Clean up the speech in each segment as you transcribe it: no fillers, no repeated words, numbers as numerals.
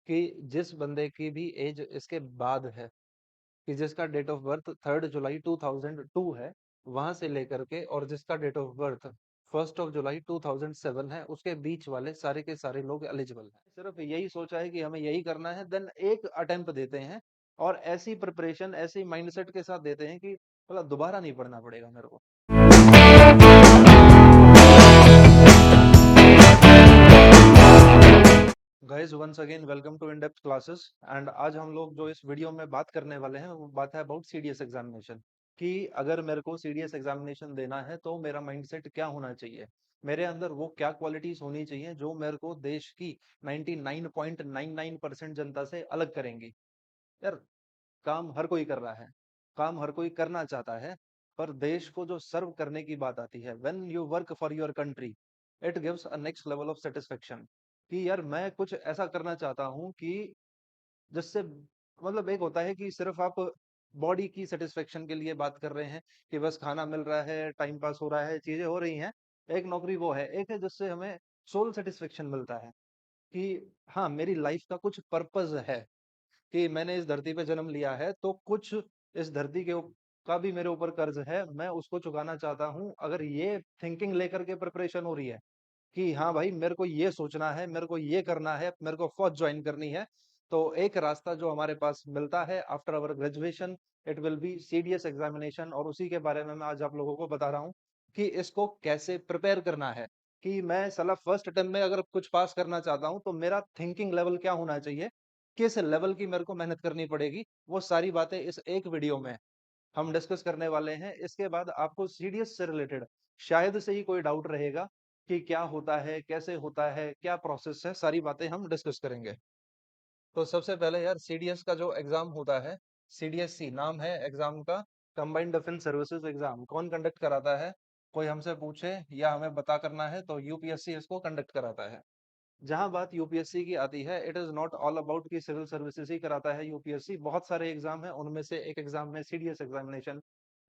कि जिस बंदे की भी एज इसके बाद है, कि जिसका डेट ऑफ बर्थ 3 जुलाई 2002 है, वहां से लेकर के और जिसका डेट ऑफ बर्थ 1 जुलाई 2007 है, उसके बीच वाले सारे के सारे लोग एलिजिबल हैं। सिर्फ यही सोचा है कि हमें यही करना है, देन एक अटेम्प्ट देते हैं और ऐसी प्रिपरेशन ऐसी माइंडसेट के साथ देते हैं कि मतलब दोबारा नहीं पढ़ना पड़ेगा मेरे को। Guys once again welcome to in depth classes. एंड आज हम लोग जो इस वीडियो में बात करने वाले हैं वो बात है अबाउट सीडीएस एग्जामिनेशन, कि अगर मेरे को सीडीएस एग्जामिनेशन देना है तो मेरा माइंडसेट क्या होना चाहिए, मेरे अंदर वो क्या क्वालिटीज होनी चाहिए जो मेरे को देश की 99.99% जनता से अलग करेंगी। यार, काम हर कोई कर रहा है, काम हर कोई करना चाहता है, पर देश को जो सर्व करने की बात आती है, when you work for your country, it gives a next level of satisfaction. कि यार मैं कुछ ऐसा करना चाहता हूँ कि जिससे मतलब एक होता है कि सिर्फ आप बॉडी की सेटिस्फेक्शन के लिए बात कर रहे हैं कि बस खाना मिल रहा है, टाइम पास हो रहा है, चीजें हो रही हैं। एक नौकरी वो है, एक है जिससे हमें सोल सेटिस्फेक्शन मिलता है कि हाँ, मेरी लाइफ का कुछ पर्पस है, कि मैंने इस धरती पे जन्म लिया है तो कुछ इस धरती के का भी मेरे ऊपर कर्ज है, मैं उसको चुकाना चाहता हूँ। अगर ये थिंकिंग लेकर के प्रिपरेशन हो रही है कि हाँ भाई, मेरे को ये सोचना है, मेरे को ये करना है, मेरे को फौज ज्वाइन करनी है, तो एक रास्ता जो हमारे पास मिलता है after our graduation, it will B CDS examination. और उसी के बारे में मैं आज आप लोगों को बता रहा हूँ कि इसको कैसे प्रिपेयर करना है। कि मैं साला फर्स्ट अटेम्प्ट में अगर कुछ पास करना चाहता हूँ तो मेरा थिंकिंग लेवल क्या होना चाहिए, किस लेवल की मेरे को मेहनत करनी पड़ेगी, वो सारी बातें इस एक वीडियो में हम डिस्कस करने वाले हैं। इसके बाद आपको सीडीएस से रिलेटेड शायद से ही कोई डाउट रहेगा कि क्या होता है, कैसे होता है, क्या प्रोसेस है, सारी बातें हम डिस्कस करेंगे। तो सबसे पहले यार, सीडीएस का जो एग्जाम होता है, सीडीएससी नाम है एग्जाम का, कंबाइंड डिफेंस सर्विसेज एग्जाम, कौन कंडक्ट कराता है? कोई हमसे पूछे या हमें बता करना है तो यूपीएससी इसको कंडक्ट कराता है। जहां बात यूपीएससी की आती है, it is not all about कि सिविल सर्विसेज ही कराता है यूपीएससी, बहुत सारे एग्जाम है, उनमें से एक एग्जाम है सीडीएस एग्जामिनेशन।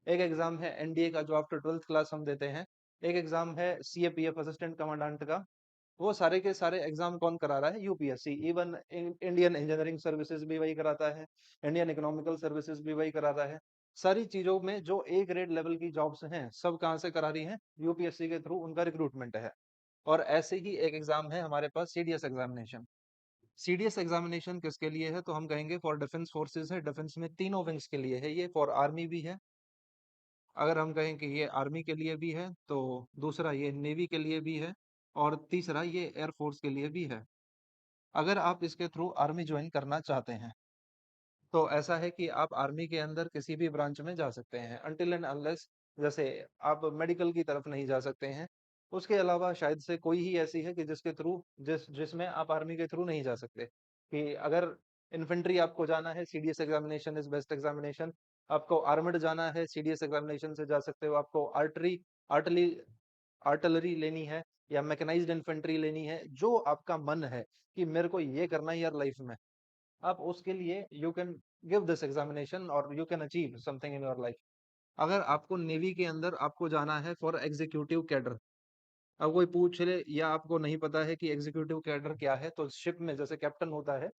एक एग्जाम है एनडीए का जो आफ्टर 12th क्लास हम देते हैं। एक एग्जाम है सीएपीएफ असिस्टेंट कमांडेंट का। वो सारे के सारे एग्जाम कौन करा रहा है? UPSC. Even Indian engineering services भी वही कराता है, इंडियन इकोनॉमिकल सर्विसेज भी वही कराता है। सारी चीजों में जो ए ग्रेड लेवल की जॉब्स हैं, सब कहाँ से करा रही हैं? यूपीएससी के थ्रू उनका रिक्रूटमेंट है। और ऐसे ही एक एग्जाम है हमारे पास सीडीएस एग्जामिनेशन। सीडीएस एग्जामिनेशन किसके लिए है? तो हम कहेंगे फॉर डिफेंस फोर्सेज है, डिफेंस में तीनों विंग्स के लिए है ये, फॉर आर्मी भी है। अगर हम कहें कि ये आर्मी के लिए भी है, तो दूसरा ये नेवी के लिए भी है, और तीसरा ये एयरफोर्स के लिए भी है। अगर आप इसके थ्रू आर्मी ज्वाइन करना चाहते हैं तो ऐसा है कि आप आर्मी के अंदर किसी भी ब्रांच में जा सकते हैं, अनटिल एंड अनलेस जैसे आप मेडिकल की तरफ नहीं जा सकते हैं। उसके अलावा शायद से कोई ही ऐसी है कि जिसके थ्रू जिसमें आप आर्मी के थ्रू नहीं जा सकते। कि अगर इन्फेंट्री आपको जाना है, CDS examination is best examination. आपको आर्मड जाना है, सीडीएस एग्जामिनेशन से जा सकते हो। आपको आर्टरी आर्टिलरी लेनी है या मैकेनाइज्ड इन्फेंट्री लेनी है, जो आपका मन है कि मेरे को ये करना है यार लाइफ में, आप उसके लिए you can give this examination और you can achieve something in your life. अगर आपको नेवी के अंदर आपको जाना है फॉर एग्जीक्यूटिव कैडर, अब कोई पूछ ले या आपको नहीं पता है कि एग्जीक्यूटिव कैडर क्या है, तो शिप में जैसे कैप्टन होता है,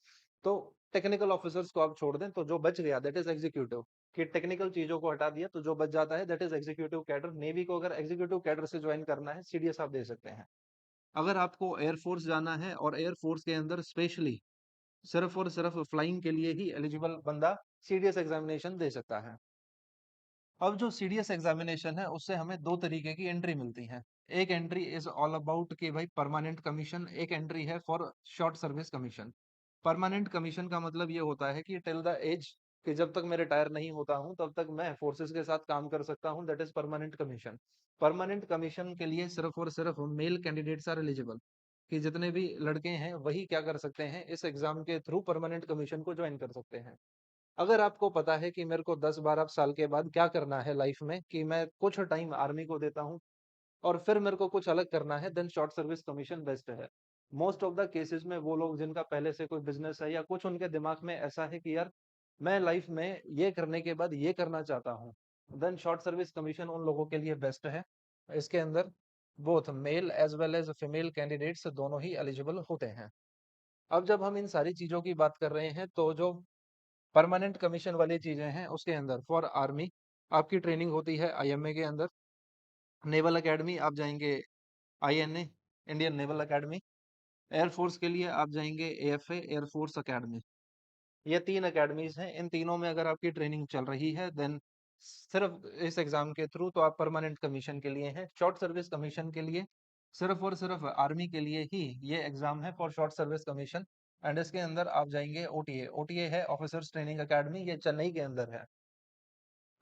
तो टेक्निकल ऑफिसर्स को आप छोड़ दें तो जो बच गया दैट इज एग्जीक्यूटिव। कि टेक्निकल चीजों को हटा दिया तो जो बच जाता है that is executive cadre. Navy को अगर एग्जीक्यूटिव कैडर से ज्वाइन करना है, सीडीएस आप दे सकते हैं। अगर आपको एयरफोर्स जाना है और एयरफोर्स के अंदर स्पेशली सिर्फ और सिर्फ फ्लाइंग के लिए ही एलिजिबल बंदा सीडीएस एग्जामिनेशन दे सकता है। अब जो सीडीएस एग्जामिनेशन है उससे हमें दो तरीके की एंट्री मिलती है। एक एंट्री इज ऑल अबाउट कि भाई परमानेंट कमीशन, एक एंट्री है for short service commission. Permanent commission का मतलब ये होता है कि टिल द एज, कि जब तक मैं रिटायर नहीं होता हूं तब तक मैं फोर्सेस के साथ काम कर सकता हूं, that is permanent commission. Permanent commission के लिए सिर्फ और सिर्फ मेल कैंडिडेट्स आर एलिजिबल, कि जितने भी लड़के हैं वही क्या कर सकते हैं, इस एग्जाम के थ्रू परमानेंट कमीशन को ज्वाइन कर सकते हैं। अगर आपको पता है कि मेरे को 10-12 साल के बाद क्या करना है लाइफ में, कि मैं कुछ टाइम आर्मी को देता हूँ और फिर मेरे को कुछ अलग करना है, then short service commission best है। मोस्ट ऑफ द केसेस में वो लोग जिनका पहले से कोई बिजनेस है या कुछ उनके दिमाग में ऐसा है कि यार मैं लाइफ में ये करने के बाद ये करना चाहता हूँ, देन शॉर्ट सर्विस कमीशन उन लोगों के लिए बेस्ट है। इसके अंदर both male as well as female candidates दोनों ही एलिजिबल होते हैं। अब जब हम इन सारी चीज़ों की बात कर रहे हैं, तो जो परमानेंट कमीशन वाली चीज़ें हैं, उसके अंदर फॉर आर्मी आपकी ट्रेनिंग होती है आईएमए के अंदर। नेवल अकेडमी आप जाएँगे INA, Indian naval academy. Air force के लिए आप जाएँगे एएफए, एयर फोर्स अकेडमी। ये 3 अकेडमीज़ हैं, इन तीनों में अगर आपकी ट्रेनिंग चल रही है, देन सिर्फ़ इस एग्ज़ाम के थ्रू तो आप परमानेंट कमीशन के लिए हैं। शॉर्ट सर्विस कमीशन के लिए सिर्फ़ और सिर्फ़ आर्मी के लिए ही ये एग्ज़ाम है for short service commission, and इसके अंदर आप जाएँगे ओटीए। ओटीए है ऑफिसर्स ट्रेनिंग अकेडमी, ये चेन्नई के अंदर है।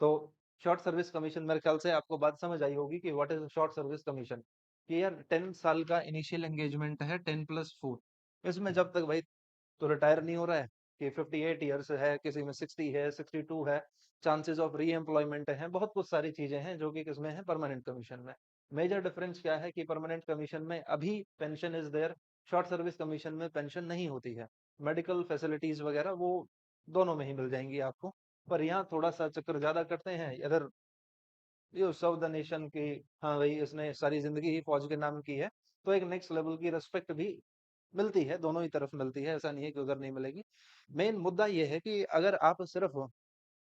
तो शॉर्ट सर्विस कमीशन, मेरे ख्याल से आपको बात समझ आई होगी कि what is short service commission. कि यार 10 साल का इनिशियल एंगेजमेंट है, 10+4। इसमें जब तक भाई तो रिटायर नहीं हो रहा है, कि 58 ईयर्स है, किसी में 60 है, 62 है, चांसेस ऑफ री एम्प्लॉयमेंट है, बहुत कुछ सारी चीजें हैं जो कि किसमें है, परमानेंट कमीशन में। मेजर डिफरेंस क्या है कि परमानेंट कमीशन में अभी pension is there, short service commission में पेंशन नहीं होती है। मेडिकल फैसिलिटीज वगैरह वो दोनों में ही मिल जाएंगी आपको। पर यहाँ थोड़ा सा चक्कर ज्यादा करते हैं इधर, ये सर्व द नेशन की। हाँ भाई, इसने सारी जिंदगी ही फौज के नाम की है, तो एक नेक्स्ट लेवल की रिस्पेक्ट भी मिलती है, दोनों ही तरफ मिलती है, ऐसा नहीं है कि उधर नहीं मिलेगी। मेन मुद्दा ये है कि अगर आप सिर्फ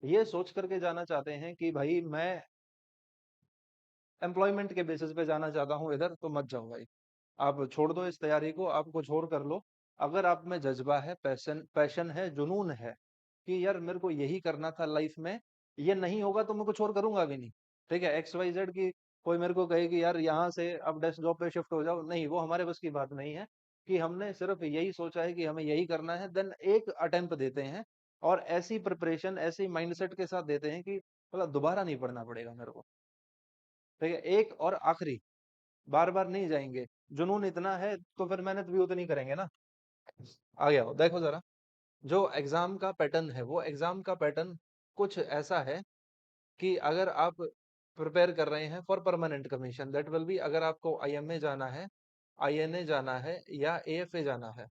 ये सोच करके जाना चाहते हैं कि भाई मैं एम्प्लॉयमेंट के बेसिस पे जाना चाहता हूँ इधर, तो मत जाओ भाई। आप छोड़ दो इस तैयारी को, आप कुछ और कर लो। अगर आप में जज्बा है, पैशन पैशन है, जुनून है कि यार मेरे को यही करना था लाइफ में, ये नहीं होगा तो मैं कुछ और करूंगा भी नहीं। ठीक है, एक्स वाई जेड की कोई मेरे को कहे कि यार यहाँ से अब डेस्क जॉब पे शिफ्ट हो जाओ, नहीं, वो हमारे बस की बात नहीं है। कि हमने सिर्फ यही सोचा है कि हमें यही करना है, देन एक अटेम्प्ट देते हैं, और ऐसी प्रिपरेशन, ऐसी माइंडसेट के साथ देते हैं कि मतलब दोबारा नहीं पढ़ना पड़ेगा मेरे को। ठीक है, एक और आखिरी, बार बार नहीं जाएंगे। जुनून इतना है तो फिर मेहनत भी उतनी करेंगे ना। आ गया हो, देखो जरा, जो एग्जाम का पैटर्न है, वो एग्जाम का पैटर्न कुछ ऐसा है कि अगर आप प्रिपेयर कर रहे हैं for permanent commission, that will be, अगर आपको आईएमए जाना है, आईएनए जाना है, या एएफए जाना है,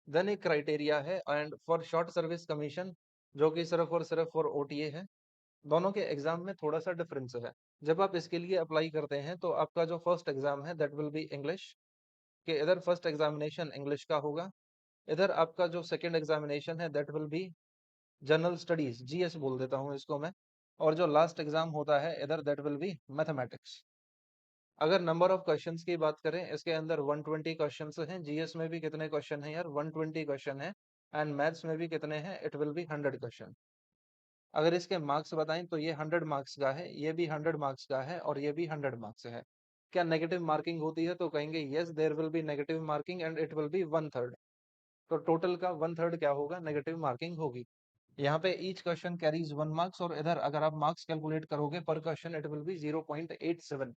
देन एक क्राइटेरिया है। And for short service commission, जो कि सिर्फ फॉर ओटीए है, दोनों के एग्जाम में थोड़ा सा डिफरेंस है। जब आप इसके लिए अप्लाई करते हैं, तो आपका जो फर्स्ट एग्जाम है दैट विल बी इंग्लिश, कि इधर फर्स्ट एग्जामिनेशन इंग्लिश का होगा। इधर आपका जो सेकंड एग्जामिनेशन है that will be general studies, GS बोल देता हूँ इसको मैं। और जो लास्ट एग्जाम होता है इधर, दैट विल बी मैथमेटिक्स। अगर नंबर ऑफ क्वेश्चंस की बात करें, इसके अंदर 120 क्वेश्चंस हैं। जीएस में भी कितने क्वेश्चन हैं यार, 120 क्वेश्चन है। एंड मैथ्स में भी कितने हैं, इट विल बी 100 क्वेश्चन। अगर इसके मार्क्स बताएं तो ये 100 मार्क्स का है, ये भी 100 मार्क्स का है, और ये भी 100 मार्क्स है। क्या नेगेटिव मार्किंग होती है, तो कहेंगे yes, there will be negative marking, and it will be 1/3। तो टोटल का 1/3 क्या होगा, नेगेटिव मार्किंग होगी। यहाँ पे ईच क्वेश्चन कैरीज 1 मार्क्स, और इधर अगर आप मार्क्स कैलकुलेट करोगे पर क्वेश्चन, इट विल बी 0.87।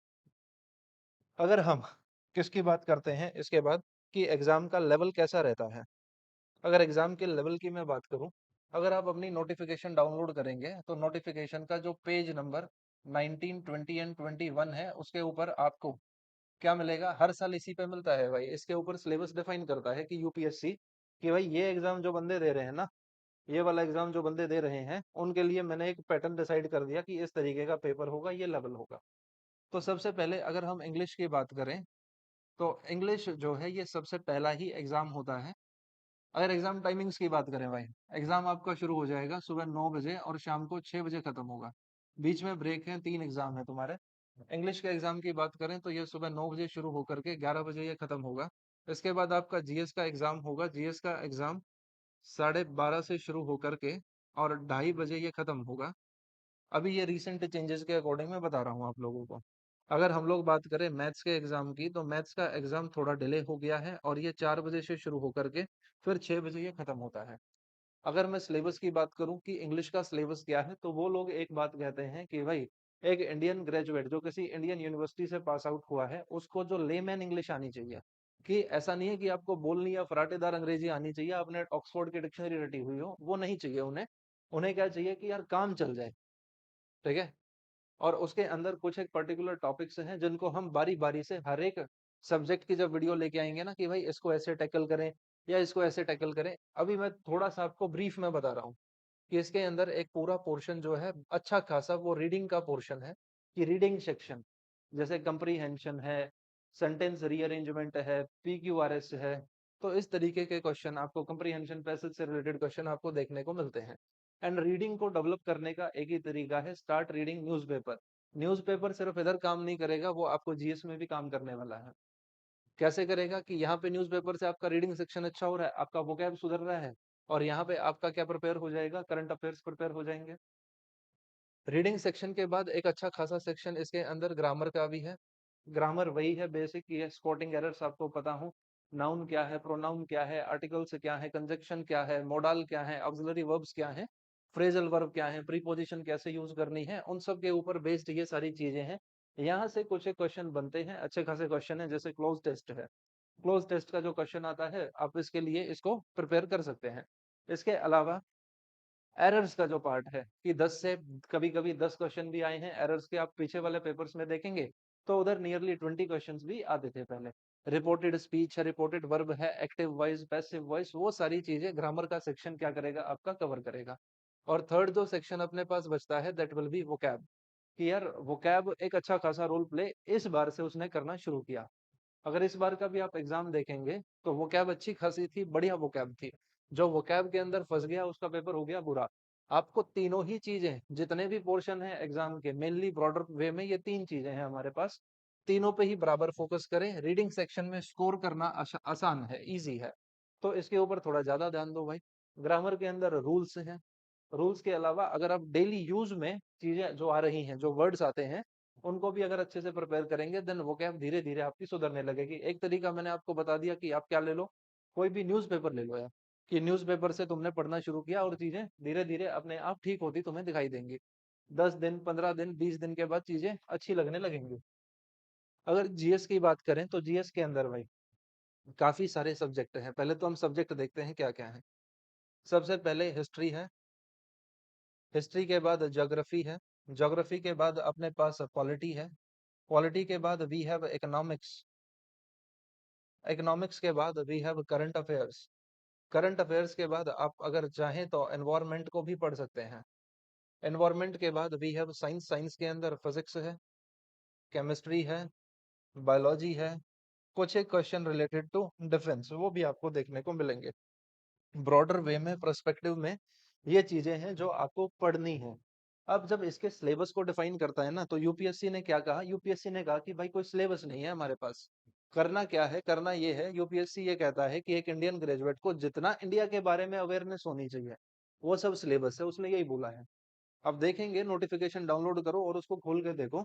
अगर हम किसकी बात करते हैं इसके बाद, कि एग्जाम का लेवल कैसा रहता है। अगर एग्जाम के लेवल की मैं बात करूं, अगर आप अपनी नोटिफिकेशन डाउनलोड करेंगे, तो नोटिफिकेशन का जो पेज नंबर 19, 20 एंड 21 है, उसके ऊपर आपको क्या मिलेगा, हर साल इसी पे मिलता है भाई, इसके ऊपर सिलेबस डिफाइन करता है कि यूपीएससी, कि भाई ये एग्जाम जो बंदे दे रहे हैं ना, ये वाला एग्जाम जो बंदे दे रहे हैं, उनके लिए मैंने एक पैटर्न डिसाइड कर दिया कि इस तरीके का पेपर होगा, ये लेवल होगा। तो सबसे पहले अगर हम इंग्लिश की बात करें, तो इंग्लिश जो है ये सबसे पहला ही एग्जाम होता है। अगर एग्जाम टाइमिंग्स की बात करें भाई, एग्जाम आपका शुरू हो जाएगा सुबह 9 बजे, और शाम को 6 बजे खत्म होगा। बीच में ब्रेक है, 3 एग्जाम है तुम्हारे। इंग्लिश के एग्जाम की बात करें तो ये सुबह 9 बजे शुरू होकर के 11 बजे ये खत्म होगा। इसके बाद आपका जीएस का एग्जाम होगा। जीएस का एग्जाम 12:30 से शुरू होकर के और 2:30 बजे ये खत्म होगा। अभी ये रिसेंट चेंजेस के अकॉर्डिंग मैं बता रहा हूँ आप लोगों को। अगर हम लोग बात करें मैथ्स के एग्जाम की, तो मैथ्स का एग्जाम थोड़ा डिले हो गया है, और ये 4 बजे से शुरू होकर के फिर 6 बजे ये खत्म होता है। अगर मैं सिलेबस की बात करूं कि इंग्लिश का सिलेबस क्या है, तो वो लोग एक बात कहते हैं कि भाई एक इंडियन ग्रेजुएट जो किसी इंडियन यूनिवर्सिटी से पास आउट हुआ है, उसको जो लेमैन इंग्लिश आनी चाहिए। कि ऐसा नहीं है कि आपको बोलनी या फराटेदार अंग्रेजी आनी चाहिए, आपने ऑक्सफोर्ड की डिक्शनरी रटी हुई हो, वो नहीं चाहिए उन्हें। उन्हें क्या चाहिए कि यार काम चल जाए। ठीक है, और उसके अंदर कुछ एक पर्टिकुलर टॉपिक्स हैं जिनको हम बारी बारी से हर एक सब्जेक्ट की जब वीडियो लेके आएंगे ना, कि भाई इसको ऐसे टैकल करें या इसको ऐसे टैकल करें। अभी मैं थोड़ा सा आपको ब्रीफ में बता रहा हूँ कि इसके अंदर एक पूरा पोर्शन जो है अच्छा खासा, वो रीडिंग का पोर्शन है। कि रीडिंग सेक्शन, जैसे कंप्रीहेंशन है, सेंटेंस रीअरेंजमेंट है, पीक्यूआरएस है, तो इस तरीके के क्वेश्चन आपको कंप्रीहेंशन पैसेज से रिलेटेड क्वेश्चन आपको देखने को मिलते हैं। एंड रीडिंग को डेवलप करने का एक ही तरीका है, स्टार्ट रीडिंग न्यूज़पेपर। न्यूज़पेपर सिर्फ इधर काम नहीं करेगा, वो आपको जीएस में भी काम करने वाला है। कैसे करेगा कि यहाँ पे न्यूज़पेपर से आपका रीडिंग सेक्शन अच्छा हो रहा है, आपका वोकैब सुधर रहा है, और यहाँ पे आपका क्या प्रिपेयर हो जाएगा, करंट अफेयर्स प्रिपेयर हो जाएंगे। रीडिंग सेक्शन के बाद एक अच्छा खासा सेक्शन इसके अंदर ग्रामर का भी है। ग्रामर वही है बेसिक, ये स्पॉटिंग एरर्स आपको पता हो, नाउन क्या है, प्रोनाउन क्या है, आर्टिकल्स क्या है, कंजक्शन क्या है, मोडाल क्या है, ऑक्सिलरी वर्ब्स क्या है, फ्रेजल वर्ब क्या है, प्रीपोजिशन कैसे यूज करनी है, उन सब के ऊपर बेस्ड ये सारी चीजें हैं। यहाँ से कुछ एक क्वेश्चन बनते हैं, अच्छे खासे क्वेश्चन है, जैसे क्लोज टेस्ट है। क्लोज टेस्ट का जो क्वेश्चन आता है, आप इसके लिए इसको प्रिपेयर कर सकते हैं। इसके अलावा एरर्स का जो पार्ट है कि 10 से कभी कभी 10 क्वेश्चन भी आए हैं एरर्स के, आप पीछे वाले पेपर्स में देखेंगे तो उधर नियरली 20 क्वेश्चंस भी आते थे पहले। रिपोर्टेड स्पीच है, रिपोर्टेड वर्ब है, एक्टिव वॉइस, पैसिव वॉइस, वो सारी चीजें ग्रामर का सेक्शन क्या करेगा, आपका कवर करेगा। और थर्ड जो सेक्शन अपने पास बचता है, दैट विल बी वोकैब, कि यार वोकैब एक अच्छा खासा रोल प्ले इस बार से उसने करना शुरू किया। अगर इस बार का भी आप एग्जाम देखेंगे तो वोकैब अच्छी खासी थी, बढ़िया वोकैब थी। जो वोकैब के अंदर फंस गया उसका पेपर हो गया बुरा। आपको तीनों ही चीजें, जितने भी पोर्शन है एग्जाम के, मेनली ब्रॉडर वे में ये तीन चीजें हैं हमारे पास, तीनों पे ही बराबर फोकस करें। रीडिंग सेक्शन में स्कोर करना आसान है, इजी है, तो इसके ऊपर थोड़ा ज्यादा ध्यान दो भाई। ग्रामर के अंदर रूल्स हैं, रूल्स के अलावा अगर आप डेली यूज में चीजें जो आ रही हैं, जो वर्ड्स आते हैं, उनको भी अगर अच्छे से प्रिपेयर करेंगे, देन वो क्या धीरे धीरे आपकी सुधरने लगेगी। एक तरीका मैंने आपको बता दिया कि आप क्या ले लो, कोई भी न्यूज़पेपर ले लो यार, कि न्यूज़पेपर से तुमने पढ़ना शुरू किया और चीजें धीरे धीरे अपने आप ठीक होती तुम्हें दिखाई देंगी। 10 दिन, 15 दिन, 20 दिन के बाद चीजें अच्छी लगने लगेंगी। अगर जीएस की बात करें तो जीएस के अंदर भाई काफी सारे सब्जेक्ट हैं। पहले तो हम सब्जेक्ट देखते हैं क्या क्या है। सबसे पहले हिस्ट्री है, हिस्ट्री के बाद ज्योग्राफी है, ज्योग्राफी के बाद अपने पास पॉलिटी है, पॉलिटी के बाद वी हैव इकोनॉमिक्स, इकोनॉमिक्स के बाद we have current affairs, current affairs के बाद आप अगर चाहें तो एनवायरनमेंट को भी पढ़ सकते हैं। एनवायरनमेंट के बाद वी हैव साइंस, साइंस के अंदर फिजिक्स है, केमिस्ट्री है, बायोलॉजी है, कुछ एक क्वेश्चन रिलेटेड टू डिफेंस वो भी आपको देखने को मिलेंगे। ब्रॉडर वे में, पर्सपेक्टिव में, ये चीजें हैं जो आपको पढ़नी है। अब जब इसके सिलेबस को डिफाइन करता है ना, तो यूपीएससी ने क्या कहा, यूपीएससी ने कहा कि भाई कोई सिलेबस नहीं है हमारे पास। करना क्या है, करना ये है, यूपीएससी ये कहता है कि एक इंडियन ग्रेजुएट को जितना इंडिया के बारे में अवेयरनेस होनी चाहिए, वो सब सिलेबस है, उसने यही बोला है। अब देखेंगे, नोटिफिकेशन डाउनलोड करो और उसको खोल के देखो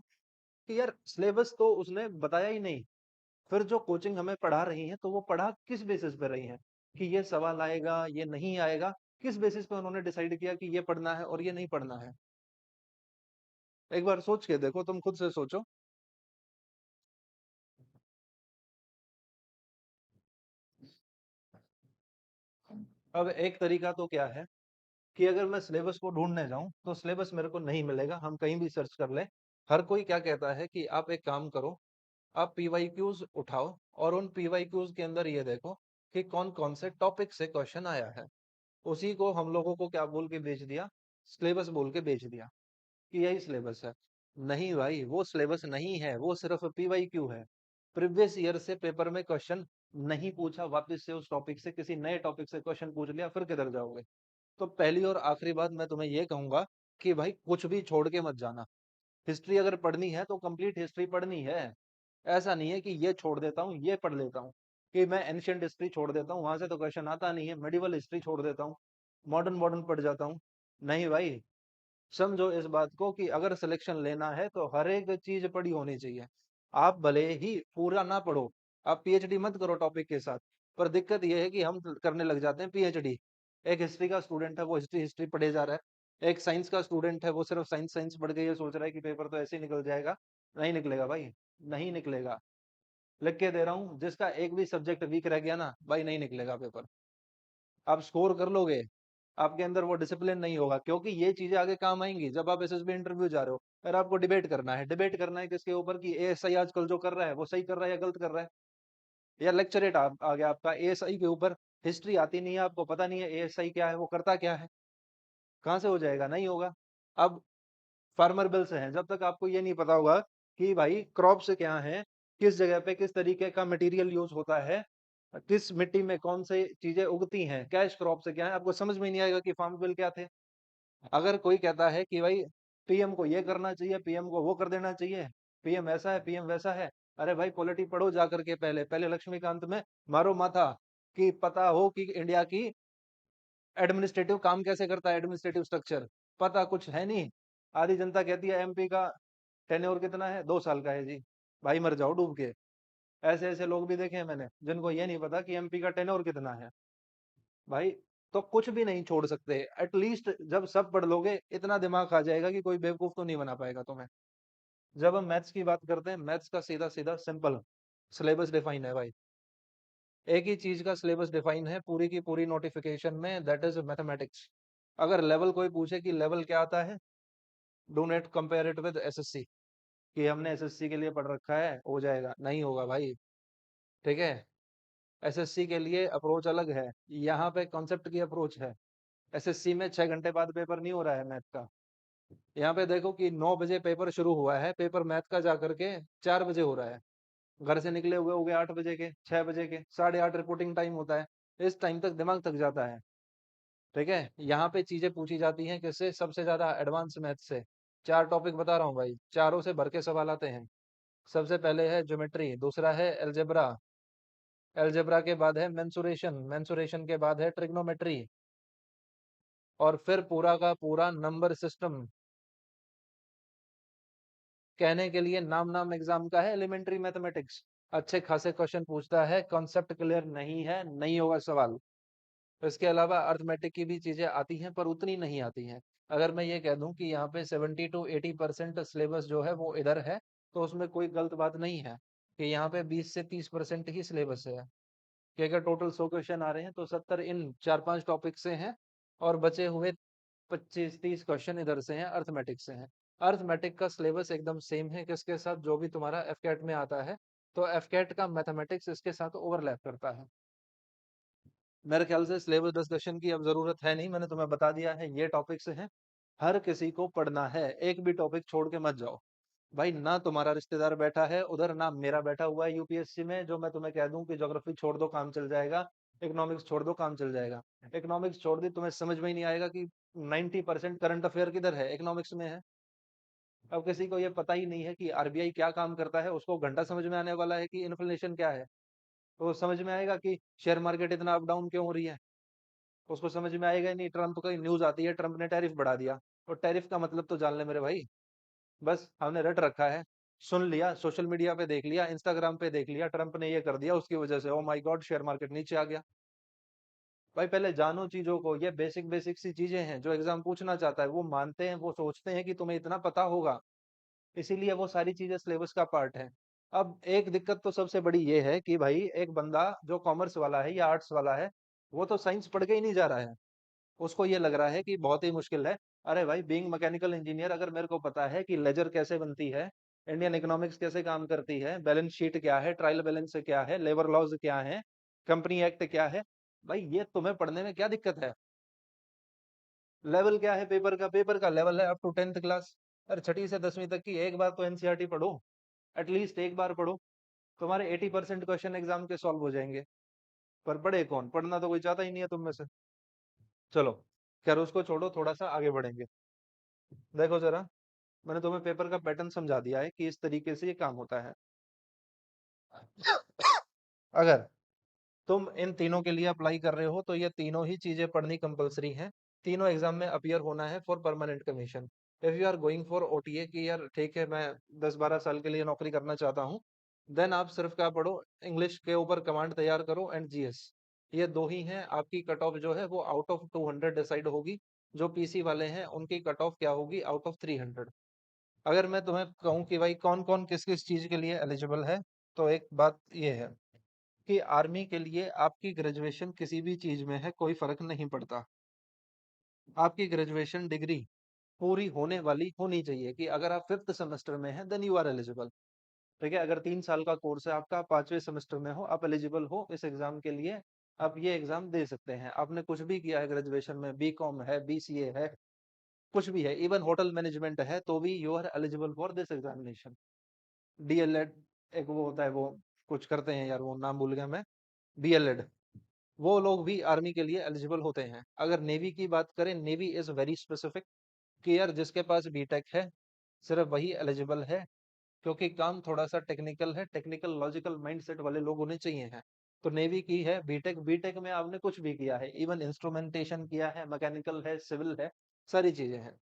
कि यार सिलेबस तो उसने बताया ही नहीं। फिर जो कोचिंग हमें पढ़ा रही है, तो वो पढ़ा किस बेसिस पे रही है, कि ये सवाल आएगा, ये नहीं आएगा, किस बेसिस पे उन्होंने डिसाइड किया कि ये पढ़ना है और ये नहीं पढ़ना है। एक बार सोच के देखो, तुम खुद से सोचो। अब एक तरीका तो क्या है कि अगर मैं सिलेबस को ढूंढने जाऊं तो सिलेबस मेरे को नहीं मिलेगा, हम कहीं भी सर्च कर लें। हर कोई क्या कहता है कि आप एक काम करो, आप पीवाईक्यूज उठाओ और उन पीवाईक्यूज के अंदर ये देखो कि कौन कौन से टॉपिक से क्वेश्चन आया है। उसी को हम लोगों को क्या बोल के बेच दिया, सिलेबस बोल के बेच दिया कि यही सिलेबस है। नहीं भाई, वो सिलेबस नहीं है, वो सिर्फ पीवाईक्यू है। प्रीवियस ईयर से पेपर में क्वेश्चन नहीं पूछा, वापस से उस टॉपिक से किसी नए टॉपिक से क्वेश्चन पूछ लिया, फिर किधर जाओगे। तो पहली और आखिरी बात मैं तुम्हें ये कहूंगा कि भाई कुछ भी छोड़ के मत जाना। हिस्ट्री अगर पढ़नी है तो कंप्लीट हिस्ट्री पढ़नी है। ऐसा नहीं है कि ये छोड़ देता हूँ, ये पढ़ लेता हूँ, कि मैं एंशियंट हिस्ट्री छोड़ देता हूँ, वहां से तो क्वेश्चन आता नहीं है, मेडिवल हिस्ट्री छोड़ देता हूँ, मॉडर्न मॉडर्न पढ़ जाता हूँ। नहीं भाई, समझो इस बात को कि अगर सिलेक्शन लेना है तो हर एक चीज पढ़ी होनी चाहिए। आप भले ही पूरा ना पढ़ो, आप पीएचडी मत करो टॉपिक के साथ, पर दिक्कत यह है कि हम करने लग जाते हैं पीएचडी। एक हिस्ट्री का स्टूडेंट है, वो हिस्ट्री हिस्ट्री पढ़े जा रहा है। एक साइंस का स्टूडेंट है, वो सिर्फ साइंस साइंस पढ़ के ये सोच रहा है कि पेपर तो ऐसे ही निकल जाएगा। नहीं निकलेगा भाई, नहीं निकलेगा। लिख के दे रहा हूँ, जिसका एक भी सब्जेक्ट वीक रह गया ना भाई, नहीं निकलेगा पेपर। आप स्कोर कर लोगे, आपके अंदर वो डिसिप्लिन नहीं होगा, क्योंकि ये चीजें आगे काम आएंगी जब आप एसएसबी इंटरव्यू जा रहे हो। अगर आपको डिबेट करना है, डिबेट करना है किसके ऊपर, कि एएसआई आजकल जो कर रहा है वो सही कर रहा है या गलत कर रहा है। या लेक्चरेट आ गया आपका एएसआई के ऊपर, हिस्ट्री आती नहीं है आपको, पता नहीं है एएसआई क्या है, वो करता क्या है, कहाँ से हो जाएगा, नहीं होगा। अब फार्मर बिल्स हैं, जब तक आपको ये नहीं पता होगा कि भाई क्रॉप्स क्या है, किस जगह पे किस तरीके का मटेरियल यूज होता है, किस मिट्टी में कौन सी चीजें उगती हैं, कैश क्रॉप से क्या है, आपको समझ में नहीं आएगा कि फार्म बिल क्या थे। अगर कोई कहता है कि भाई पीएम को ये करना चाहिए, पीएम को वो कर देना चाहिए, पीएम ऐसा है, पीएम वैसा है, अरे भाई पॉलिटी पढ़ो जा करके, पहले पहले लक्ष्मीकांत में मारो माथा कि पता हो कि इंडिया की एडमिनिस्ट्रेटिव काम कैसे करता है, एडमिनिस्ट्रेटिव स्ट्रक्चर पता कुछ है नहीं। आधी जनता कहती है एमपी का टेन्योर कितना है, 2 साल का है जी, भाई मर जाओ डूब के। ऐसे ऐसे लोग भी देखे हैं मैंने जिनको ये नहीं पता कि एमपी का टेन्योर कितना है। भाई तो कुछ भी नहीं छोड़ सकते, एटलीस्ट जब सब पढ़ लोगे इतना दिमाग आ जाएगा कि कोई बेवकूफ तो नहीं बना पाएगा तुम्हें। जब हम मैथ्स की बात करते हैं, मैथ्स का सीधा सीधा सिंपल सिलेबस डिफाइन है भाई। एक ही चीज का सिलेबस डिफाइन है पूरी की पूरी नोटिफिकेशन में, दैट इज मैथमेटिक्स। अगर लेवल कोई पूछे कि लेवल क्या आता है, do not compare it with SSC, कि हमने एसएससी के लिए पढ़ रखा है हो जाएगा, नहीं होगा भाई। ठीक है, एसएससी के लिए अप्रोच अलग है, यहाँ पे कॉन्सेप्ट की अप्रोच है। एसएससी में 6 घंटे बाद पेपर नहीं हो रहा है मैथ का। यहाँ पे देखो कि 9 बजे पेपर शुरू हुआ है, पेपर मैथ का जा करके 4 बजे हो रहा है। घर से निकले हुए हो गए 8 बजे के, 6 बजे के, 8:30 रिपोर्टिंग टाइम होता है। इस टाइम तक दिमाग थक जाता है। ठीक है, यहाँ पे चीजें पूछी जाती हैं किससे, सबसे ज्यादा एडवांस मैथ से। 4 टॉपिक बता रहा हूँ भाई, चारों से भर के सवाल आते हैं। सबसे पहले है ज्योमेट्री, दूसरा है एलजेब्रा, एलजेब्रा के बाद है मेंसुरेशन, मेंसुरेशन के बाद है ट्रिग्नोमेट्री, और फिर पूरा का पूरा नंबर सिस्टम। कहने के लिए नाम नाम एग्जाम का है एलिमेंट्री मैथमेटिक्स, अच्छे खासे क्वेश्चन पूछता है, कॉन्सेप्ट क्लियर नहीं है नहीं होगा सवाल। इसके अलावा अर्थमेटिक की भी चीजें आती हैं पर उतनी नहीं आती हैं। अगर मैं ये कह दूं कि यहाँ पे 70 to 80% सिलेबस जो है वो इधर है, तो उसमें कोई गलत बात नहीं है कि यहाँ पे 20 से 30% ही सिलेबस है। कि अगर टोटल 100 क्वेश्चन आ रहे हैं तो 70 इन 4-5 टॉपिक से हैं, और बचे हुए 25-30 क्वेश्चन इधर से हैं, अर्थमेटिक से हैं। अर्थमेटिक का सिलेबस एकदम सेम है किसके साथ, जो भी तुम्हारा एफकेट में आता है। तो एफकेट का मैथमेटिक्स इसके साथ ओवरलैप करता है। मेरे ख्याल से सिलेबस डिस्कशन की अब जरूरत है नहीं, मैंने तुम्हें बता दिया है ये टॉपिक्स हैं। हर किसी को पढ़ना है, एक भी टॉपिक छोड़ के मत जाओ। भाई ना तुम्हारा रिश्तेदार बैठा है उधर, ना मेरा बैठा हुआ है यूपीएससी में, जो मैं तुम्हें कह दूं कि ज्योग्राफी छोड़ दो काम चल जाएगा, इकोनॉमिक्स छोड़ दो काम चल जाएगा। इकोनॉमिक्स छोड़ दी, तुम्हें समझ में ही नहीं आएगा कि 90% करंट अफेयर किधर है, इकोनॉमिक्स में है। अब किसी को ये पता ही नहीं है कि आरबीआई क्या काम करता है, उसको घंटा समझ में आने वाला है कि इन्फ्लेशन क्या है। तो समझ में आएगा कि शेयर मार्केट इतना अप डाउन क्यों हो रही है। उसको समझ में आएगा ही नहीं, ट्रंप का न्यूज आती है ट्रंप ने टैरिफ बढ़ा दिया, तो टैरिफ का मतलब तो जान ले मेरे भाई। बस हमने रट रखा है, सुन लिया, सोशल मीडिया पे देख लिया, इंस्टाग्राम पे देख लिया, ट्रंप ने ये कर दिया उसकी वजह से oh my God share market नीचे आ गया। भाई पहले जानो चीजों को, ये बेसिक बेसिक सी चीजें हैं जो एग्जाम पूछना चाहता है, वो मानते हैं, वो सोचते हैं कि तुम्हें इतना पता होगा, इसीलिए वो सारी चीजें सिलेबस का पार्ट है। अब एक दिक्कत तो सबसे बड़ी ये है कि भाई एक बंदा जो कॉमर्स वाला है या आर्ट्स वाला है, वो तो साइंस पढ़ के ही नहीं जा रहा है। उसको ये लग रहा है कि बहुत ही मुश्किल है। अरे भाई बीइंग मैकेनिकल इंजीनियर, अगर मेरे को पता है कि लेजर कैसे बनती है, इंडियन इकोनॉमिक्स कैसे काम करती है, बैलेंस शीट क्या है, ट्रायल बैलेंस क्या है, लेबर लॉज क्या है, कंपनी एक्ट क्या है, भाई ये तुम्हें पढ़ने में क्या दिक्कत है। लेवल क्या है पेपर का, पेपर का लेवल है अप टू 10th क्लास। अरे छठी से 10वीं तक की एक बार तो एनसीईआरटी पढ़ो, एटलीस्ट एक बार पढ़ो, तुम्हारे 80% क्वेश्चन एग्जाम के सॉल्व हो जाएंगे। पर पढ़े कौन, पढ़ना तो कोई चाहता ही नहीं है तुम में से। चलो खैर उसको छोड़ो, थोड़ा सा आगे बढ़ेंगे। देखो जरा, मैंने तुम्हें पेपर का पैटर्न समझा दिया है कि इस तरीके से ये काम होता है। अगर तुम इन तीनों के लिए अप्लाई कर रहे हो तो ये तीनों ही चीजें पढ़नी कंपलसरी है। तीनों एग्जाम में अपीयर होना है for permanent commission. If you are going for OTA कि यार ठीक है मैं 10-12 साल के लिए नौकरी करना चाहता हूँ, देन आप सिर्फ क्या पढ़ो, इंग्लिश के ऊपर कमांड तैयार करो एंड जीएस। ये दो ही हैं, आपकी कट ऑफ जो है वो आउट ऑफ 200 डिसाइड होगी। जो पीसी वाले हैं उनकी कट ऑफ क्या होगी, आउट ऑफ 300। अगर मैं तुम्हें कहूँ कि भाई कौन कौन किस किस चीज के लिए एलिजिबल है, तो एक बात ये है कि आर्मी के लिए आपकी ग्रेजुएशन किसी भी चीज में है कोई फर्क नहीं पड़ता। आपकी ग्रेजुएशन डिग्री पूरी होने वाली होनी चाहिए, कि अगर आप 5th सेमेस्टर में हैं देन यू आर एलिजिबल। ठीक है, अगर 3 साल का कोर्स है आपका, 5वें सेमेस्टर में हो, आप एलिजिबल हो इस एग्जाम के लिए। आप ये एग्जाम दे सकते हैं। आपने कुछ भी किया है ग्रेजुएशन में, बीकॉम है, बीसीए है, कुछ भी है, इवन होटल मैनेजमेंट है, तो भी you are eligible for this examination. DElEd एक वो होता है, वो कुछ करते हैं यार, वो नाम भूल गया मैं। बीएलएड, वो लोग भी आर्मी के लिए एलिजिबल होते हैं। अगर नेवी की बात करें, नेवी इज वेरी स्पेसिफिक कि यार जिसके पास बीटेक है सिर्फ वही एलिजिबल है, क्योंकि काम थोड़ा सा टेक्निकल है, टेक्निकल लॉजिकल माइंडसेट वाले लोग होने चाहिए हैं। तो नेवी की है बीटेक, बीटेक में आपने कुछ भी किया है, इवन इंस्ट्रूमेंटेशन किया है, मैकेनिकल है, सिविल है, सारी चीजें हैं।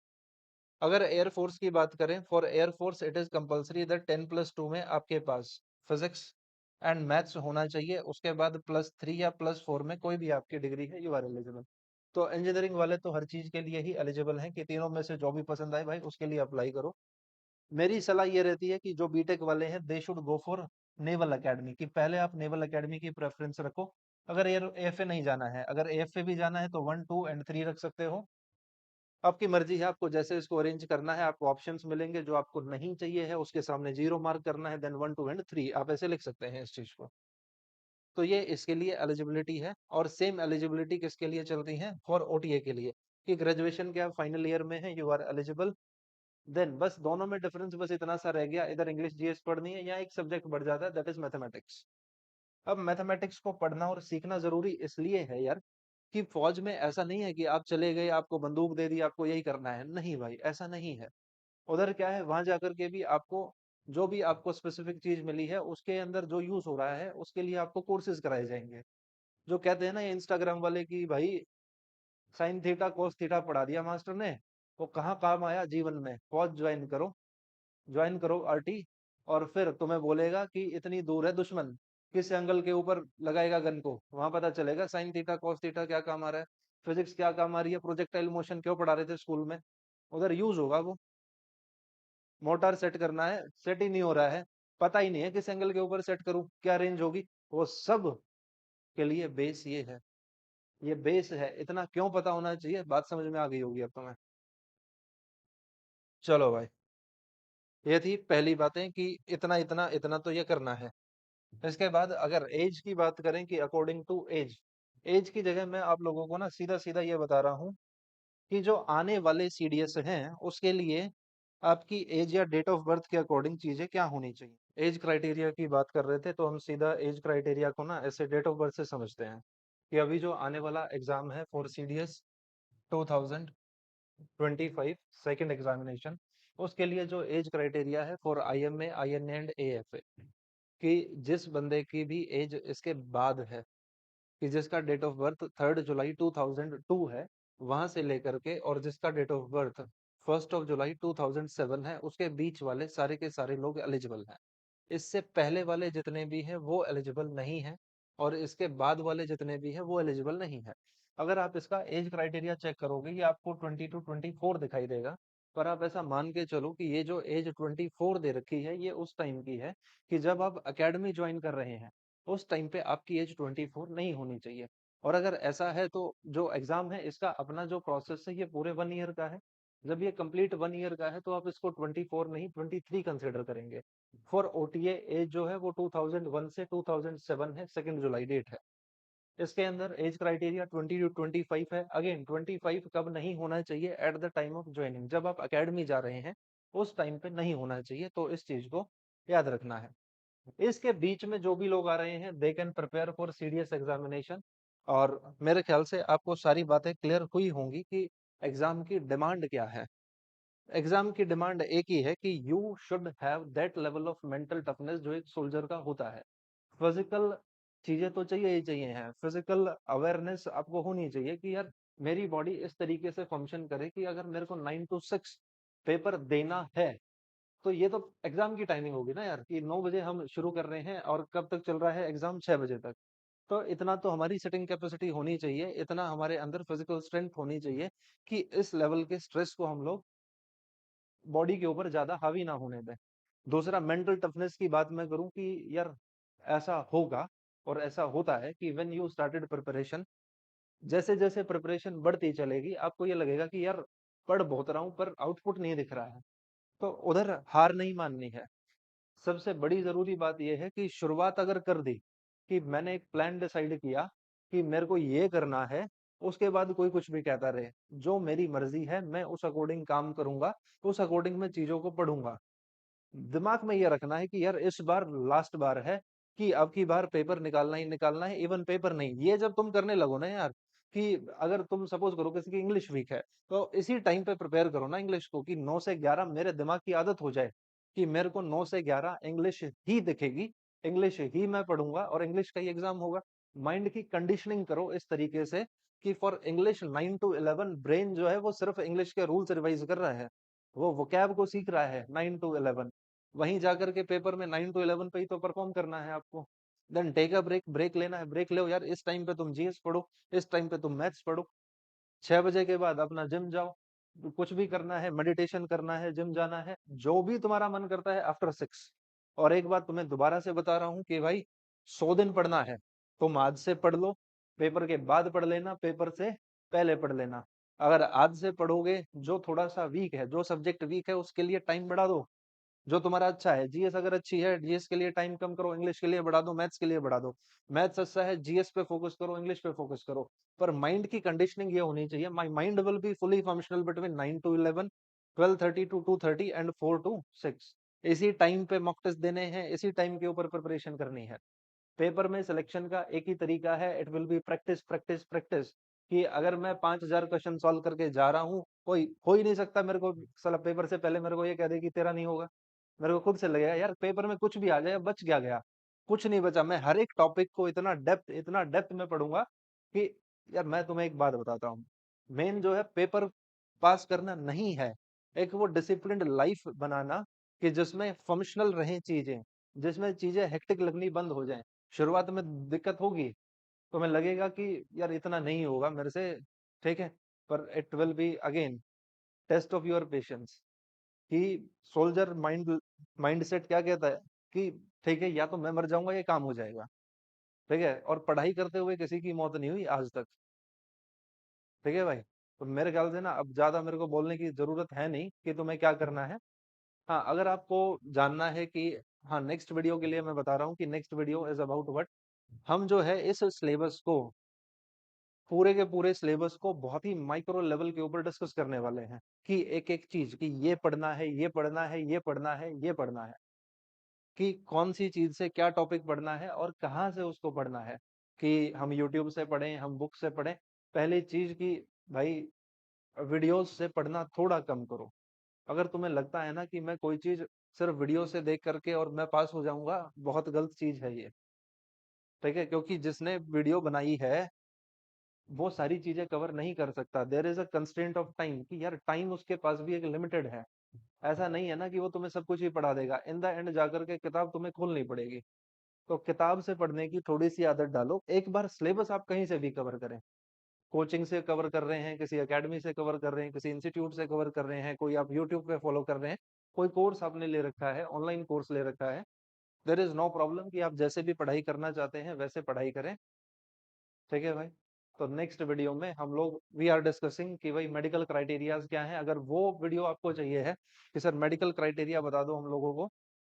अगर एयरफोर्स की बात करें, for air force it is compulsory that 10+2 में आपके पास फिजिक्स एंड मैथ्स होना चाहिए, उसके बाद +3 या +4 में कोई भी आपकी डिग्री है, यू आर एलिजिबल। तो इंजीनियरिंग वाले तो हर चीज के लिए ही एलिजिबल हैं कि तीनों में से जो भी पसंद आए भाई उसके लिए अप्लाई करो। मेरी सलाह ये रहती है कि जो बीटेक वाले हैं they should go for naval academy, कि पहले आप नेवल एकेडमी की प्रेफरेंस रखो। अगर एयर एएफए नहीं जाना है, अगर एएफए भी जाना है तो 1 2 एंड 3 रख सकते हो, आपकी मर्जी है आपको जैसे इसको अरेंज करना है। आपको ऑप्शंस मिलेंगे, जो आपको नहीं चाहिए है उसके सामने 0 मार्क करना है, देन 1 2 एंड 3 आप ऐसे लिख सकते हैं इस चीज को। तो ये इसके लिए एलिजिबिलिटी है। और सेम एलिजिबिलिटी किसके लिए चलती है? फॉर ओटीए के लिए, कि ग्रेजुएशन के आप फाइनल ईयर में है, यू आर एलिजिबल। देन बस दोनों में डिफरेंस बस इतना सा रह गया, इधर इंग्लिश जीएस पढ़नी है या एक सब्जेक्ट बढ़ जाता है, दैट इज मैथमेटिक्स। अब मैथमेटिक्स को पढ़ना और सीखना जरूरी इसलिए है यार कि फौज में ऐसा नहीं है कि आप चले गए, आपको बंदूक दे दी, आपको यही करना है। नहीं भाई, ऐसा नहीं है। उधर क्या है, वहां जाकर के भी आपको जो भी आपको स्पेसिफिक चीज मिली है उसके अंदर जो यूज हो रहा है उसके लिए आपको कोर्सेज कराए जाएंगे। जो कहते हैं ना ये इंस्टाग्राम वाले की भाई साइन थीटा कोस थीटा पढ़ा दिया मास्टर ने, वो कहाँ काम आया जीवन में? फौज ज्वाइन करो आरटी, और फिर तुम्हें बोलेगा कि इतनी दूर है दुश्मन, किस एंगल के ऊपर लगाएगा गन को, वहां पता चलेगा साइन थीटा कॉस थीटा क्या काम आ रहा है, फिजिक्स क्या काम आ रही है, प्रोजेक्टाइल मोशन क्यों पढ़ा रहे थे स्कूल में, उधर यूज होगा वो। मोटार सेट करना है, सेट ही नहीं हो रहा है, पता ही नहीं है किस एंगल के ऊपर सेट करूं, क्या रेंज होगी, वो सब के लिए बेस ये है। ये बेस है, इतना क्यों पता होना चाहिए, बात समझ में आ गई होगी अब तुम्हें। चलो भाई, ये थी पहली बातें कि इतना इतना इतना तो ये करना है। इसके बाद अगर एज की बात करें कि अकॉर्डिंग टू एज, एज की जगह मैं आप लोगों को ना सीधा सीधा ये बता रहा हूँ कि जो आने वाले सीडीएस हैं उसके लिए आपकी एज या डेट ऑफ बर्थ के अकॉर्डिंग चीजें क्या होनी चाहिए। एज क्राइटेरिया की बात कर रहे थे तो हम सीधा एज क्राइटेरिया को ना ऐसे डेट ऑफ बर्थ से समझते हैं कि अभी जो आने वाला एग्जाम है फॉर सीडीएस 2025 सेकेंड एग्जामिनेशन, उसके लिए जो एज क्राइटेरिया है for IMA INA and AFA, कि जिस बंदे की भी एज इसके बाद है, कि जिसका डेट ऑफ बर्थ 3 जुलाई 2002 है, वहां से लेकर के और जिसका डेट ऑफ बर्थ 1 जुलाई 2007 है, उसके बीच वाले सारे के सारे लोग एलिजिबल हैं। इससे पहले वाले जितने भी हैं वो एलिजिबल नहीं है, और इसके बाद वाले जितने भी हैं वो एलिजिबल नहीं है। अगर आप इसका एज क्राइटेरिया चेक करोगे ये आपको 20 to 24 दिखाई देगा, पर आप ऐसा मान के चलो कि ये जो एज 24 दे रखी है ये उस टाइम की है कि जब आप अकेडमी ज्वाइन कर रहे हैं, उस टाइम पे आपकी एज 24 नहीं होनी चाहिए। और अगर ऐसा है तो जो एग्जाम है इसका अपना जो प्रोसेस है ये पूरे 1 ईयर का है। जब ये कंप्लीट 1 ईयर का है तो आप इसको 24 नहीं 23 कंसिडर करेंगे। फॉर ओटीए एज जो है वो 2001 से 2007 है, 2 जुलाई डेट है। इसके अंदर एज क्राइटेरिया 20 to 25 है। अगेन 25 कब नहीं होना चाहिए? At the time of joining, जब आप अकेडमी जा रहे हैं उस टाइम पे नहीं होना चाहिए, तो इस चीज को याद रखना है। इसके बीच में जो भी लोग आ रहे हैं they can prepare for CDS examination. और मेरे ख्याल से आपको सारी बातें क्लियर हुई होंगी कि एग्जाम की डिमांड क्या है। एग्जाम की डिमांड एक ही है कि you should have that level of mental toughness जो एक सोल्जर का होता है। फिजिकल चीजें तो चाहिए ही चाहिए हैं, फिजिकल अवेयरनेस आपको होनी चाहिए कि यार मेरी बॉडी इस तरीके से फंक्शन करे कि अगर मेरे को 9 to 6 पेपर देना है, तो ये तो एग्जाम की टाइमिंग होगी ना यार, कि 9 बजे हम शुरू कर रहे हैं और कब तक चल रहा है एग्जाम? 6 बजे तक। तो इतना तो हमारी सिटिंग कैपेसिटी होनी चाहिए, इतना हमारे अंदर फिजिकल स्ट्रेंथ होनी चाहिए कि इस लेवल के स्ट्रेस को हम लोग बॉडी के ऊपर ज्यादा हावी ना होने दें। दूसरा मेंटल टफनेस की बात मैं करूं कि यार ऐसा होगा और ऐसा होता है कि व्हेन यू स्टार्टेड प्रिपरेशन, जैसे जैसे प्रिपरेशन बढ़ती चलेगी आपको ये लगेगा कि यार पढ़ बहुत रहा हूं पर आउटपुट नहीं दिख रहा है, तो उधर हार नहीं माननी है। सबसे बड़ी जरूरी बात यह है कि शुरुआत अगर कर दी, कि मैंने एक प्लान डिसाइड किया कि मेरे को ये करना है, उसके बाद कोई कुछ भी कहता रहे, जो मेरी मर्जी है मैं उस अकॉर्डिंग काम करूंगा, उस अकॉर्डिंग मैं चीजों को पढ़ूंगा। दिमाग में ये रखना है कि यार इस बार लास्ट बार है, कि अब की बार पेपर निकालना ही निकालना है, इवन पेपर नहीं। ये जब तुम करने लगो ना यार, कि अगर तुम सपोज करो किसी की इंग्लिश वीक है, तो इसी टाइम पे प्रिपेयर करो ना इंग्लिश को, कि 9 से 11 मेरे दिमाग की आदत हो जाए कि मेरे को 9 से 11 इंग्लिश ही दिखेगी, इंग्लिश ही मैं पढ़ूंगा और इंग्लिश का ही एग्जाम होगा। माइंड की कंडीशनिंग करो इस तरीके से कि फॉर इंग्लिश 9 टू 11 ब्रेन जो है वो सिर्फ इंग्लिश के रूल्स रिवाइज कर रहा है, वो वोकैब को सीख रहा है 9 टू 11। वहीं जाकर के पेपर में 9 टू 11 पे ही तो परफॉर्म करना है आपको। Then take a break, break लेना है, ब्रेक लो यार, इस टाइम पे तुम जीएस पढ़ो, इस टाइम पे तुम मैथ्स पढ़ो। 6 बजे के बाद अपना जिम जाओ, कुछ भी करना है, मेडिटेशन करना है, जिम जाना है, जो भी तुम्हारा मन करता है आफ्टर 6। और एक बात तुम्हें दोबारा से बता रहा हूँ कि भाई 100 दिन पढ़ना है, तुम आज से पढ़ लो, पेपर के बाद पढ़ लेना, पेपर से पहले पढ़ लेना। अगर आज से पढ़ोगे, जो थोड़ा सा वीक है, जो सब्जेक्ट वीक है उसके लिए टाइम बढ़ा दो। जो तुम्हारा अच्छा है, जीएस अगर अच्छी है, जीएस के लिए टाइम कम करो, इंग्लिश के लिए बढ़ा दो, मैथ्स के लिए बढ़ा दो। मैथ्स अच्छा है, जीएस पे फोकस करो, इंग्लिश पे फोकस करो। पर माइंड की कंडीशनिंग ये होनी चाहिए, my mind will be fully functional between 9 to 11, 12:30 to 2:30 and 4 to 6। इसी टाइम पे मॉक टेस्ट देने हैं, इसी टाइम के ऊपर प्रिपरेशन करनी है। पेपर में सिलेक्शन का एक ही तरीका है, it will B practice practice practice. कि अगर मैं 5,000 क्वेश्चन सॉल्व करके जा रहा हूँ, कोई हो ही नहीं सकता मेरे को साला पेपर से पहले मेरे को ये कह दे कि तेरा नहीं होगा। मेरे को खुद से लगेगा यार पेपर में कुछ भी आ जाए, बच क्या गया, कुछ नहीं बचा। मैं हर एक टॉपिक को इतना डेप्थ में पढ़ूंगा कि यार मैं तुम्हें एक बात बताता हूँ, मेन जो है पेपर पास करना नहीं है, एक वो डिसिप्लिन्ड लाइफ बनाना, कि जिसमें फंक्शनल रहें चीजें, जिसमें चीजें हेक्टिक लगनी बंद हो जाएं। शुरुआत में दिक्कत होगी, तुम्हें लगेगा कि यार इतना नहीं होगा मेरे से, ठीक है, पर it will be again test of your patience. कि सोल्जर माइंडसेट क्या कहता है कि ठीक है, या तो मैं मर जाऊंगा या काम हो जाएगा, ठीक है। और पढ़ाई करते हुए किसी की मौत नहीं हुई आज तक, ठीक है भाई। तो मेरे ख्याल से ना अब ज्यादा मेरे को बोलने की जरूरत है नहीं कि तुम्हें क्या करना है। हाँ, अगर आपको जानना है कि, हाँ, नेक्स्ट वीडियो के लिए मैं बता रहा हूँ कि next video is about what, हम जो है इस सिलेबस को, पूरे के पूरे सिलेबस को बहुत ही माइक्रो लेवल के ऊपर डिस्कस करने वाले हैं, कि एक एक चीज, कि ये पढ़ना है, ये पढ़ना है, ये पढ़ना है, ये पढ़ना है, कि कौन सी चीज से क्या टॉपिक पढ़ना है और कहाँ से उसको पढ़ना है। कि हम यूट्यूब से पढ़ें, हम बुक से पढ़ें। पहली चीज की भाई, वीडियोस से पढ़ना थोड़ा कम करो। अगर तुम्हें लगता है ना कि मैं कोई चीज सिर्फ वीडियो से देख करके और मैं पास हो जाऊंगा, बहुत गलत चीज है ये, ठीक है। क्योंकि जिसने वीडियो बनाई है वो सारी चीजें कवर नहीं कर सकता, there is a constraint of time, कि यार टाइम उसके पास भी एक लिमिटेड है। ऐसा नहीं है ना कि वो तुम्हें सब कुछ ही पढ़ा देगा, इन द एंड जाकर के किताब तुम्हें खोलनी पड़ेगी। तो किताब से पढ़ने की थोड़ी सी आदत डालो, एक बार सिलेबस आप कहीं से भी कवर करें, कोचिंग से कवर कर रहे हैं, किसी एकेडमी से कवर कर रहे हैं, किसी इंस्टीट्यूट से कवर कर रहे हैं, कोई आप यूट्यूब पे फॉलो कर रहे हैं, कोई कोर्स आपने ले रखा है, ऑनलाइन कोर्स ले रखा है, देर इज नो प्रॉब्लम, कि आप जैसे भी पढ़ाई करना चाहते हैं वैसे पढ़ाई करें, ठीक है भाई। तो नेक्स्ट वीडियो में हम लोग वी आर डिस्कसिंग कि भाई मेडिकल क्राइटेरियाज क्या हैं। अगर वो वीडियो आपको चाहिए है कि सर मेडिकल क्राइटेरिया बता दो हम लोगों को,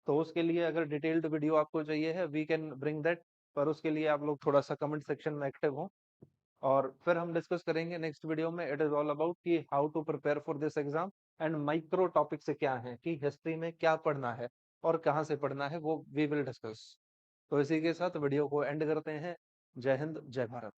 तो उसके लिए अगर डिटेल्ड वीडियो आपको चाहिए है, वी कैन ब्रिंग दैट। पर उसके लिए आप लोग थोड़ा सा कमेंट सेक्शन में एक्टिव हो, और फिर हम डिस्कस करेंगे नेक्स्ट वीडियो में। इट इज ऑल अबाउट कि how to prepare for this exam, and micro topics क्या है, कि हिस्ट्री में क्या पढ़ना है और कहाँ से पढ़ना है, वो वी विल डिस्कस। तो इसी के साथ वीडियो को एंड करते हैं। जय हिंद, जय भारत।